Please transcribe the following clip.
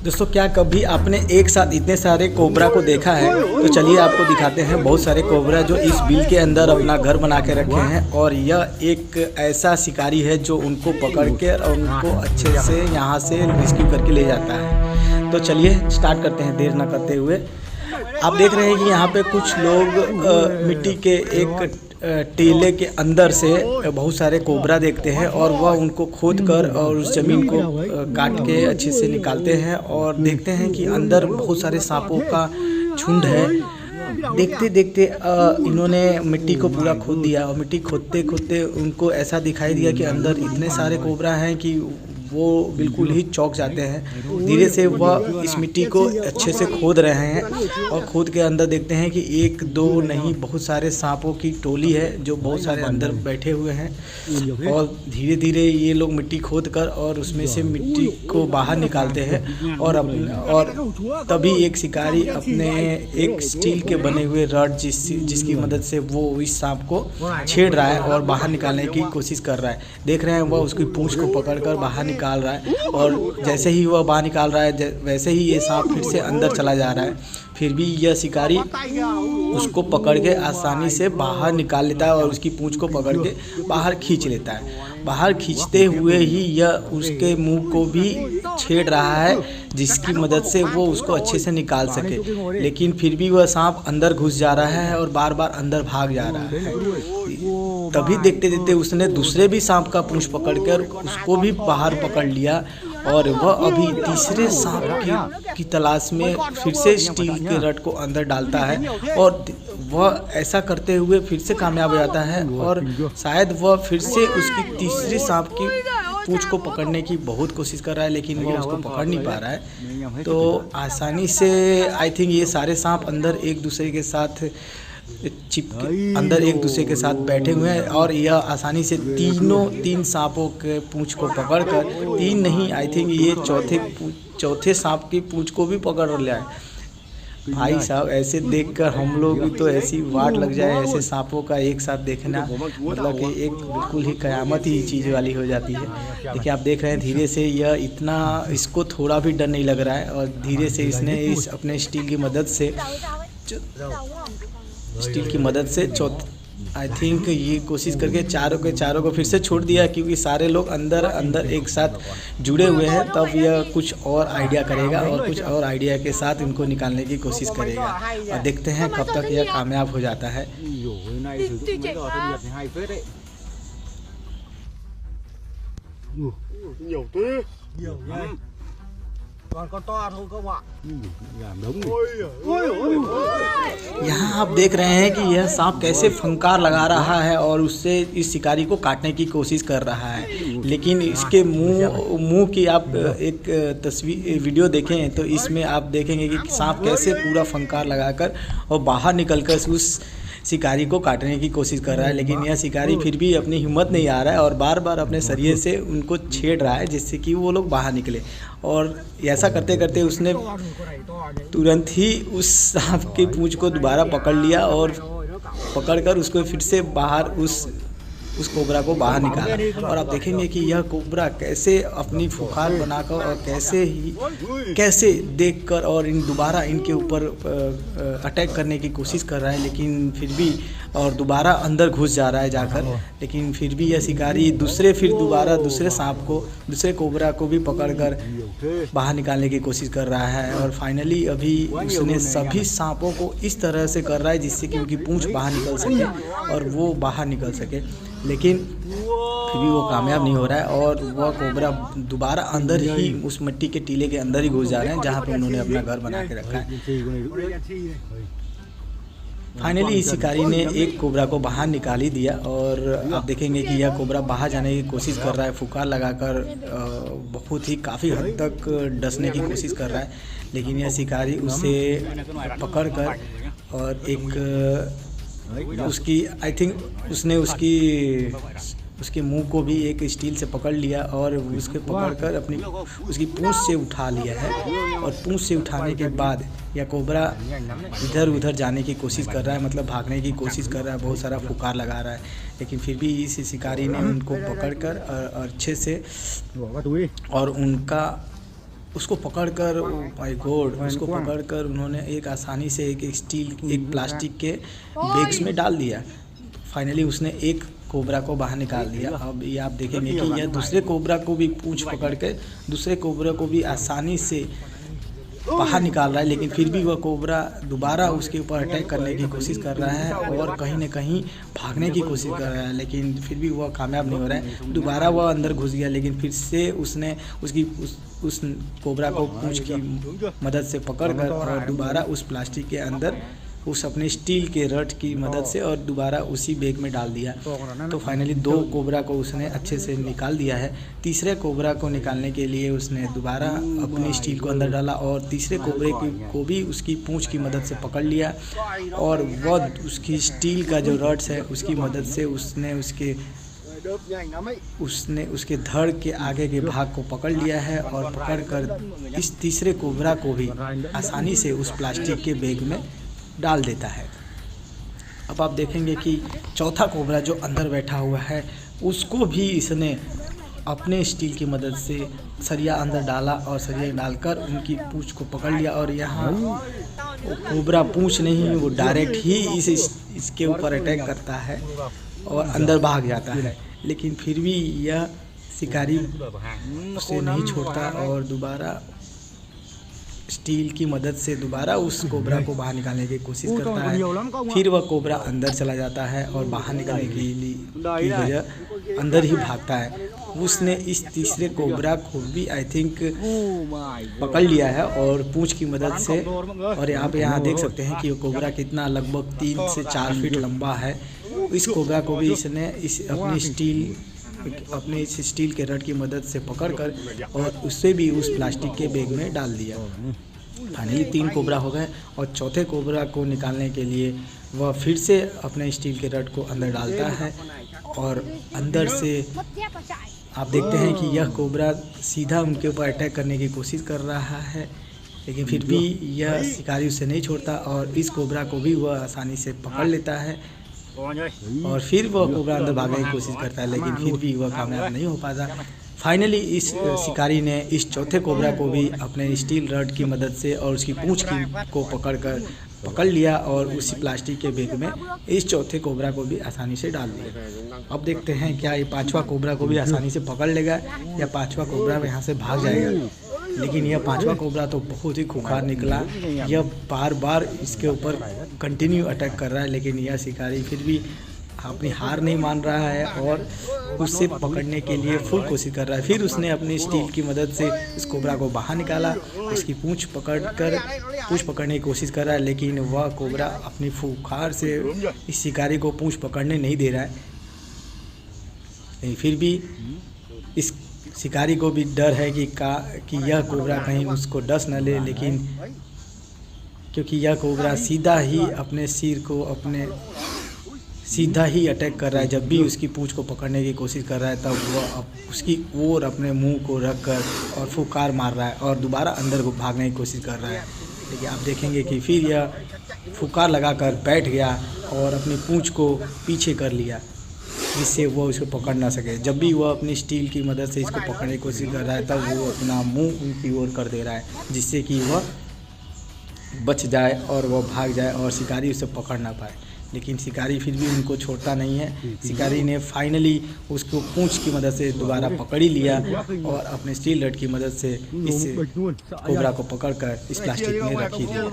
दोस्तों क्या कभी आपने एक साथ इतने सारे कोबरा को देखा है? तो चलिए आपको दिखाते हैं बहुत सारे कोबरा जो इस बिल के अंदर अपना घर बना के रखे हैं। और यह एक ऐसा शिकारी है जो उनको पकड़ के और उनको अच्छे से यहाँ से रेस्क्यू करके ले जाता है। तो चलिए स्टार्ट करते हैं देर ना करते हुए। आप देख रहे हैं कि यहाँ पे कुछ लोग मिट्टी के एक टीले के अंदर से बहुत सारे कोबरा देखते हैं और वह उनको खोद कर और उस ज़मीन को काट के अच्छे से निकालते हैं और देखते हैं कि अंदर बहुत सारे सांपों का झुंड है। देखते देखते इन्होंने मिट्टी को पूरा खोद दिया और मिट्टी खोदते खोदते उनको ऐसा दिखाई दिया कि अंदर इतने सारे कोबरा हैं कि वो बिल्कुल ही चौंक जाते हैं। धीरे से वह इस मिट्टी को अच्छे से खोद रहे हैं और खोद के अंदर देखते हैं कि एक दो नहीं बहुत सारे सांपों की टोली है जो बहुत सारे अंदर बैठे हुए हैं। और धीरे धीरे ये लोग मिट्टी खोद कर और उसमें से मिट्टी को बाहर निकालते हैं और तभी एक शिकारी अपने एक स्टील के बने हुए रॉड जिसकी मदद से वो इस सांप को छेड़ रहा है और बाहर निकालने की कोशिश कर रहा है। देख रहे हैं वह उसकी पूंछ को पकड़कर बाहर निकाल रहा है और जैसे ही वह बाहर निकाल रहा है वैसे ही ये सांप फिर से अंदर चला जा रहा है। फिर भी यह शिकारी उसको पकड़ के आसानी से बाहर निकाल लेता है और उसकी पूंछ को पकड़ के बाहर खींच लेता है। बाहर खींचते हुए ही यह उसके मुंह को भी छेड़ रहा है जिसकी मदद से वो उसको अच्छे से निकाल सके। लेकिन फिर भी वह सांप अंदर घुस जा रहा है और बार बार अंदर भाग जा रहा है। तभी देखते देखते उसने दूसरे भी सांप का पूंछ पकड़कर उसको भी बाहर पकड़ लिया और वह अभी तीसरे सांप की तलाश में फिर से स्टील के रड को अंदर डालता है और वह ऐसा करते हुए फिर से कामयाब हो जाता है और शायद वह फिर से उसकी तीसरी सांप की पूंछ को पकड़ने की बहुत कोशिश कर रहा है लेकिन वह उसको पकड़ नहीं पा रहा है। तो आसानी से आई थिंक ये सारे सांप अंदर एक दूसरे के साथ अंदर एक दूसरे के साथ बैठे हुए हैं और यह आसानी से तीन सांपों के पूंछ को पकड़कर तीन नहीं आई थिंक ये चौथे सांप की पूंछ को भी पकड़ लिया है। भाई साहब ऐसे देखकर हम लोग भी तो ऐसी वाट लग जाए ऐसे सांपों का एक साथ देखना, मतलब कि एक बिल्कुल ही कयामत ही चीज़ वाली हो जाती है। देखिए आप देख रहे हैं धीरे से यह इतना इसको थोड़ा भी डर नहीं लग रहा है और धीरे से इसने इस अपने स्टील की मदद से आई थिंक ये कोशिश करके चारों को फिर से छोड़ दिया क्योंकि सारे लोग अंदर एक साथ जुड़े हुए हैं। तब यह कुछ और आइडिया करेगा और कुछ और आइडिया के साथ इनको निकालने की कोशिश करेगा और देखते हैं कब तक यह कामयाब हो जाता है। यहाँ आप देख रहे हैं कि यह सांप कैसे फंकार लगा रहा है और उससे इस शिकारी को काटने की कोशिश कर रहा है। लेकिन इसके मुंह की आप एक वीडियो देखें तो इसमें आप देखेंगे कि सांप कैसे पूरा फंकार लगाकर और बाहर निकलकर उस शिकारी को काटने की कोशिश कर रहा है। लेकिन यह शिकारी फिर भी अपनी हिम्मत नहीं आ रहा है और बार बार अपने सरिये से उनको छेड़ रहा है जिससे कि वो लोग बाहर निकले। और ऐसा करते करते उसने तुरंत ही उस सांप की पूंछ को दोबारा पकड़ लिया और पकड़कर उसको फिर से बाहर उस कोबरा को बाहर निकाला। और आप देखेंगे कि यह कोबरा कैसे अपनी फुफकार बनाकर और कैसे देखकर और दोबारा इनके ऊपर अटैक करने की कोशिश कर रहा है। लेकिन फिर भी और दोबारा अंदर घुस जा रहा है जाकर। लेकिन फिर भी यह शिकारी दूसरे कोबरा को भी पकड़कर बाहर निकालने की कोशिश कर रहा है और फाइनली अभी उसने सभी सांपों को इस तरह से कर रहा है जिससे कि उनकी पूंछ बाहर निकल सके और वो बाहर निकल सके। लेकिन फिर भी वो कामयाब नहीं हो रहा है और वह कोबरा दोबारा अंदर ही उस मिट्टी के टीले के अंदर ही घुस जा रहे हैं जहाँ पे उन्होंने अपना घर बना के रखा है। फाइनली इस शिकारी ने एक कोबरा को बाहर निकाल ही दिया और आप देखेंगे कि यह कोबरा बाहर जाने की कोशिश कर रहा है, फुकार लगाकर बहुत ही काफ़ी हद तक डसने की कोशिश कर रहा है। लेकिन यह शिकारी उसे पकड़कर और एक उसकी आई थिंक उसने उसके मुंह को भी एक स्टील से पकड़ लिया और उसके पकड़कर उसकी पूंछ से उठा लिया है। और पूंछ से उठाने के बाद यह कोबरा इधर उधर जाने की कोशिश कर रहा है, मतलब भागने की कोशिश कर रहा है, बहुत सारा फुकार लगा रहा है। लेकिन फिर भी इस शिकारी ने उनको पकड़कर अच्छे से और उनका उसको पकड़कर, माय गॉड, उसको पकड़कर उन्होंने एक आसानी से एक प्लास्टिक के बैग्स में डाल दिया। फाइनली उसने एक कोबरा को बाहर निकाल दिया। अब ये आप देखेंगे कि यह दूसरे कोबरा को भी पूंछ पकड़ के दूसरे कोबरा को भी आसानी से बाहर निकाल रहा है, लेकिन फिर भी वह कोबरा दोबारा उसके ऊपर अटैक करने की कोशिश कर रहा है और कहीं न कहीं भागने की कोशिश कर रहा है, लेकिन फिर भी वह कामयाब नहीं हो रहा है। दोबारा वह अंदर घुस गया, लेकिन फिर से उसने उस कोबरा को पूंछ की मदद से पकड़कर और दोबारा उस प्लास्टिक के अंदर उस अपने स्टील के रड की मदद से और दोबारा उसी बैग में डाल दिया। तो फाइनली 2 कोबरा को उसने अच्छे से निकाल दिया है। तीसरे कोबरा को निकालने के लिए उसने दोबारा अपने स्टील को अंदर डाला और तीसरे कोबरे को भी उसकी पूंछ की मदद से पकड़ लिया और वह उसकी स्टील का जो रड्स है उसकी मदद से उसने उसके धड़ के आगे के भाग को पकड़ लिया है और पकड़कर इस तीसरे कोबरा को भी आसानी से उस प्लास्टिक के बैग में डाल देता है। अब आप देखेंगे कि चौथा कोबरा जो अंदर बैठा हुआ है उसको भी इसने अपने स्टील की मदद से सरिया अंदर डाला और सरिया डालकर उनकी पूंछ को पकड़ लिया और यहाँ कोबरा पूंछ नहीं, वो डायरेक्ट ही इसके ऊपर अटैक करता है और अंदर भाग जाता है। लेकिन फिर भी यह शिकारी उसे नहीं छोड़ता और दोबारा स्टील की मदद से दोबारा उस कोबरा को बाहर निकालने की कोशिश करता है। फिर वह कोबरा अंदर चला जाता है और बाहर निकलने की वजह अंदर ही भागता है। उसने इस तीसरे कोबरा को भी आई थिंक पकड़ लिया है और पूंछ की मदद से, और यहाँ देख सकते हैं कि वो कोबरा कितना लगभग 3 से 4 फीट लंबा है। इस कोबरा को भी इसने अपने इस स्टील के रड की मदद से पकड़कर और उससे भी उस प्लास्टिक के बैग में डाल दिया। फाइनली 3 कोबरा हो गए और चौथे कोबरा को निकालने के लिए वह फिर से अपने स्टील के रड को अंदर डालता है और अंदर से आप देखते हैं कि यह कोबरा सीधा उनके ऊपर अटैक करने की कोशिश कर रहा है, लेकिन फिर भी यह शिकारी उसे नहीं छोड़ता और इस कोबरा को भी वह आसानी से पकड़ लेता है और फिर वह कोबरा अंदर भागने की कोशिश करता है, लेकिन फिर भी वह कामयाब नहीं हो पाता। फाइनली इस शिकारी ने इस चौथे कोबरा को भी अपने स्टील रड की मदद से और उसकी पूंछ को पकड़ लिया और उसी प्लास्टिक के बैग में इस चौथे कोबरा को भी आसानी से डाल दिया। अब देखते हैं क्या ये 5वां कोबरा को भी आसानी से पकड़ लेगा या 5वां कोबरा यहाँ से भाग जाएगा। लेकिन यह 5वां कोबरा तो बहुत ही खूंखार निकला। यह बार बार इसके ऊपर कंटिन्यू अटैक कर रहा है, लेकिन यह शिकारी फिर भी अपनी हार नहीं मान रहा है और उससे पकड़ने के लिए फुल कोशिश कर रहा है। फिर उसने अपनी स्टील की मदद से उस कोबरा को बाहर निकाला, उसकी पूंछ पकड़ने की कोशिश कर रहा है, लेकिन वह कोबरा अपनी फुकार से इस शिकारी को पूंछ पकड़ने नहीं दे रहा है। फिर भी इस शिकारी को भी डर है कि यह कोबरा कहीं उसको डस न ले, लेकिन क्योंकि यह कोबरा सीधा ही अपने सिर को सीधा ही अटैक कर रहा है। जब भी उसकी पूंछ को पकड़ने की कोशिश कर रहा है तब वह उसकी ओर अपने मुंह को रखकर और फुकार मार रहा है और दोबारा अंदर को भागने की कोशिश कर रहा है। लेकिन आप देखेंगे कि फिर यह फुकार लगाकर बैठ गया और अपनी पूंछ को पीछे कर लिया जिससे वो उसको पकड़ ना सके। जब भी वह अपनी स्टील की मदद से इसको पकड़ने की कोशिश कर रहा है तब वो अपना मुंह उनकी ओर कर दे रहा है जिससे कि वह बच जाए और वह भाग जाए और शिकारी उसे पकड़ ना पाए। लेकिन शिकारी फिर भी उनको छोड़ता नहीं है। शिकारी ने फाइनली उसको पूंछ की मदद से दोबारा पकड़ ही लिया और अपने स्टील रड की मदद से इस कोबरा को पकड़कर इस प्लास्टिक में रख ही दिया।